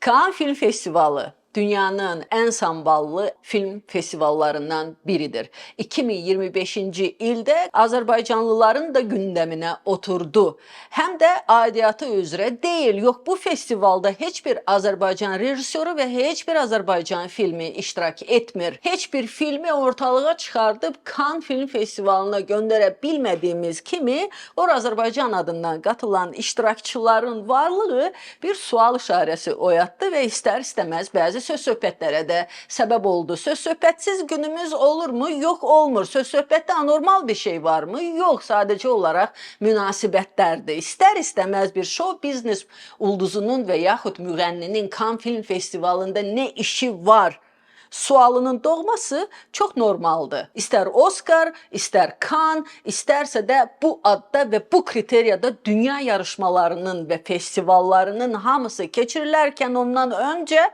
Cannes Film Festivalı dünyanın en samballı film festivallarından biridir. 2025-ci ildə Azərbaycanlıların da gündəminə oturdu. Həm də aidiyyatı üzrə deyil, yox bu festivalda heç bir Azərbaycan rejissoru və heç bir Azərbaycan filmi iştirak etmir. Heç bir filmi ortalığa çıxardıb Cannes Film Festivalına göndərə bilmədiyimiz kimi, ora Azərbaycan adından qatılan iştirakçıların varlığı bir sual işarəsi oyatdı və istər-istəməz bəzi söz-söhbətlərə də səbəb oldu. Söz-söhbətsiz günümüz olurmu? Yox, olmur. Söz-söhbətdə anormal bir şey varmı? Yox, sadəcə olaraq münasibətlərdir. İstər-istəməz bir show biznes ulduzunun və yaxud müğənninin Cannes Film Festivalında nə işi var? Sualının doğması çox normaldır. İstər Oscar, istər Cannes, istərsə də bu adda və bu kriteriyada dünya yarışmalarının və festivallarının hamısı keçirilərkən ondan öncə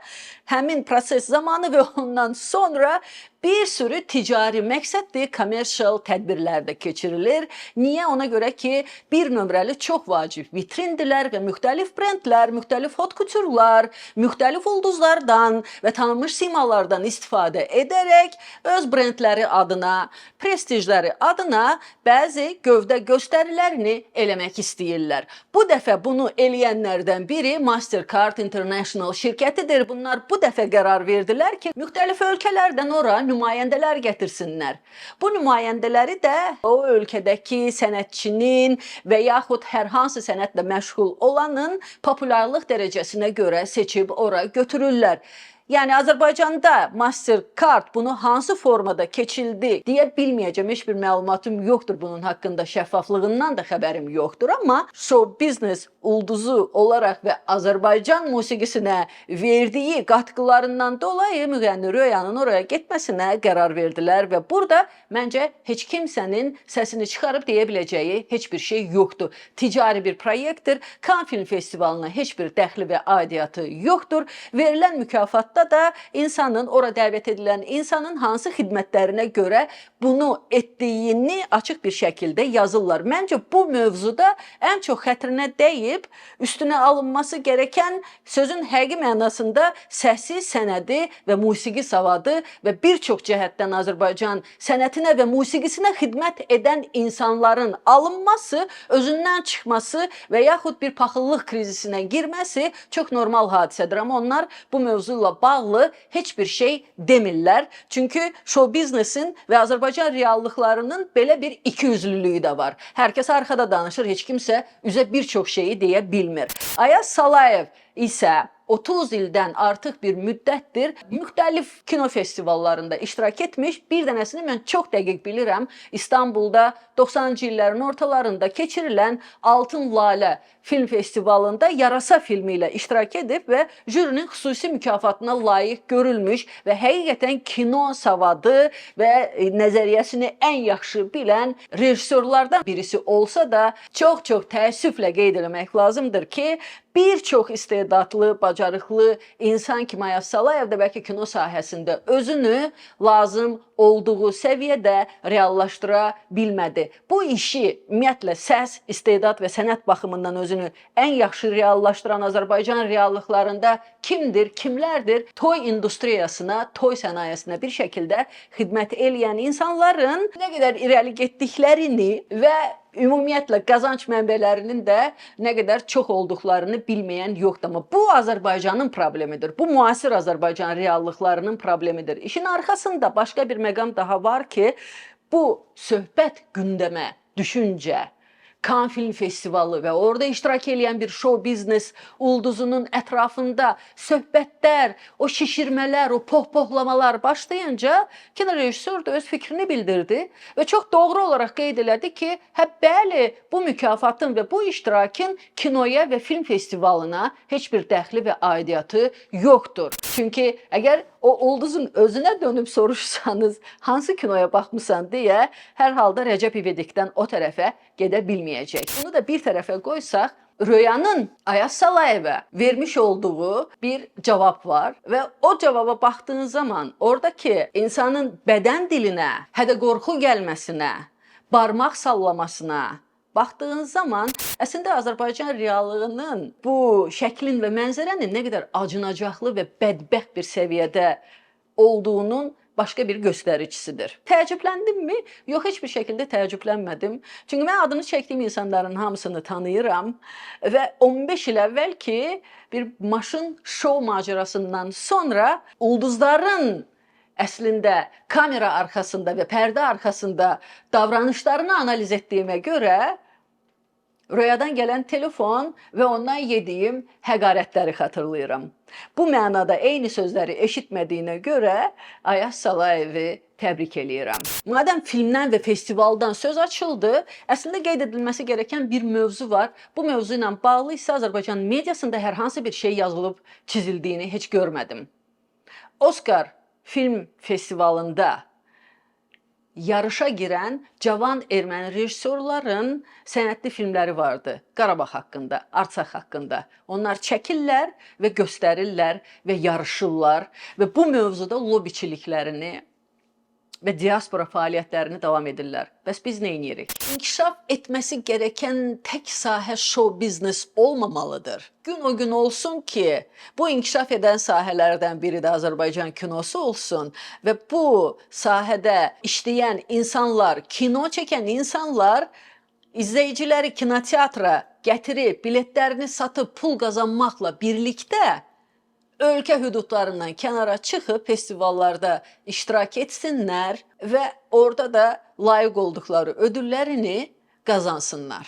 həmin proses zamanı və ondan sonra bir sürü ticari məqsədli kommersial tədbirlər də keçirilir. Niyə? Ona görə ki, bir nömrəli çox vacib vitrindirlər və müxtəlif brendlər, müxtəlif hot couture'lar, müxtəlif ulduzlardan və tanınmış simalardan istifadə edərək öz brendləri adına, prestijləri adına bəzi gövdə göstərilərini eləmək istəyirlər. Bu dəfə bunu eləyənlərdən biri Mastercard International şirkətidir. Bunlar bu dəfə qərar verdilər ki, müxtəlif ölkələrdən ora nümayəndələr gətirsinlər. Bu nümayəndələri də o ölkədəki sənətçinin və yaxud hər hansı sənətlə məşğul olanın populyarlıq dərəcəsinə görə seçib ora götürürlər. Yəni Azərbaycanda Mastercard bunu hansı formada keçildi deyə bilməyəcəm. Heç bir məlumatım yoxdur bunun haqqında, şəffaflığından da xəbərim yoxdur. Amma show business ulduzu olaraq və Azərbaycan musiqisinə verdiyi qatqılarından dolayı müğənni Röyanın oraya getməsinə qərar verdilər və burada məncə heç kimsənin səsini çıxarıb deyə biləcəyi heç bir şey yoxdur. Ticari bir proyektdir. Cannes Film Festivalına heç bir dəxli və aidiyyatı yoxdur. Verilən mükafat da insanın, ora dəvət edilən insanın hansı xidmətlərinə görə bunu etdiyini açıq bir şəkildə yazırlar. Məncə bu mövzuda ən çox xətrinə dəyib, üstünə alınması gerəkən sözün həqiqi mənasında səsi, sənədi və musiqi savadı və bir çox cəhətdən Azərbaycan sənətinə və musiqisinə xidmət edən insanların alınması, özündən çıxması və yaxud bir paxıllıq krizisinə girməsi çox normal hadisədir. Amma onlar bu mövzuyla bağlı heç bir şey demirlər. Çünki show biznesin və Azərbaycan reallıqlarının belə bir ikiyüzlülüyü də var. Hər kəs arxada danışır, heç kimsə üzə bir çox şeyi deyə bilmir. Ayaz Salayev isə 30 ildən artıq bir müddətdir müxtəlif kino festivallarında iştirak etmiş. Bir dənəsini mən çox dəqiq bilirəm. İstanbulda 90-cı illərin ortalarında keçirilən Altın Lalə Film Festivalında Yarasa filmi ilə iştirak edib və jürinin xüsusi mükafatına layiq görülmüş və həqiqətən kino savadı və nəzəriyyəsini ən yaxşı bilən rejissorlardan birisi olsa da çox-çox təəssüflə qeyd etmək lazımdır ki, bir çox istedadlı, bacarıqlı insan kimi Ayaz Salayev də bəlkə kino sahəsində özünü lazım olduğu səviyyədə reallaşdıra bilmədi. Bu işi ümumiyyətlə səs, istedad və sənət baxımından özünü ən yaxşı reallaşdıran Azərbaycan reallıqlarında kimdir, kimlərdir? Toy industriyasına, toy sənayesinə bir şəkildə xidmət eləyən insanların nə qədər irəli getdiklərini və ümumiyyətlə qazanc mənbələrinin də nə qədər çox olduqlarını bilməyən yoxdur. Amma bu Azərbaycanın problemidir. Bu müasir Azərbaycan reallıqlarının problemidir. İşin arxasında başqa bir məqam daha var ki, bu söhbət gündəmə, düşüncə, Cannes Film Festivalı və orada iştirak edən bir show biznes ulduzunun ətrafında söhbətlər, o şişirmələr, o pohpohlamalar başlayınca kino rejissor da öz fikrini bildirdi və çox doğru olaraq qeyd elədi ki, bəli, bu mükafatın və bu iştirakın kinoya və film festivalına heç bir dəxli və aidiyyatı yoxdur. Çünki əgər o ulduzun özünə dönüb soruşsanız, hansı kinoya baxmısan deyə, hər halda Rəcəb İvedikdən o tərəfə gedə bilməyəcək. Bunu da bir tərəfə qoysaq, Röyanın Ayaz Salayevə vermiş olduğu bir cavab var və o cavaba baxdığın zaman oradakı insanın bədən dilinə, hədə qorxu gəlməsinə, barmaq sallamasına, Baxdığın zaman əslində Azərbaycan reallığının bu şəklin və mənzərənin nə qədər acınacaqlı və bədbəxt bir səviyyədə olduğunun başqa bir göstəricisidir. Təəccübləndimmi? Yox, heç bir şəkildə təəccüblənmədim. Çünki mən adını çəkdiyim insanların hamısını tanıyıram və 15 il əvvəl ki, bir maşın şou macərasından sonra ulduzların əslində kamera arxasında və pərdə arxasında davranışlarını analiz etdiyimə görə röyadan gələn telefon və ondan yediyim həqarətləri xatırlayıram. Bu mənada eyni sözləri eşitmədiyinə görə Ayaz Salayevi təbrik eləyirəm. Madəm filmdən və festivaldan söz açıldı, əslində qeyd edilməsi gerəkən bir mövzu var. Bu mövzu ilə bağlı isə Azərbaycan mediasında hər hansı bir şey yazılıb çizildiyini heç görmədim. Oscar film festivalında yarışa girən cavan erməni rejissorların sənədli filmləri vardı. Qarabağ haqqında, Artsaq haqqında. Onlar çəkirlər və göstərirlər və yarışırlar və bu mövzuda lobiçiliklərini və diaspora fəaliyyətlərini davam edirlər. Bəs biz nə edirik? İnkişaf etməsi gerəkən tək sahə show biznes olmamalıdır. Gün o gün olsun ki, bu inkişaf edən sahələrdən biri də Azərbaycan kinosu olsun və bu sahədə işləyən insanlar, kino çəkən insanlar izləyiciləri kinoteatra gətirib, biletlərini satıb pul qazanmaqla birlikdə ölkə hüdudlarından kənara çıxıb festivallarda iştirak etsinlər və orada da layiq olduqları ödüllərini qazansınlar.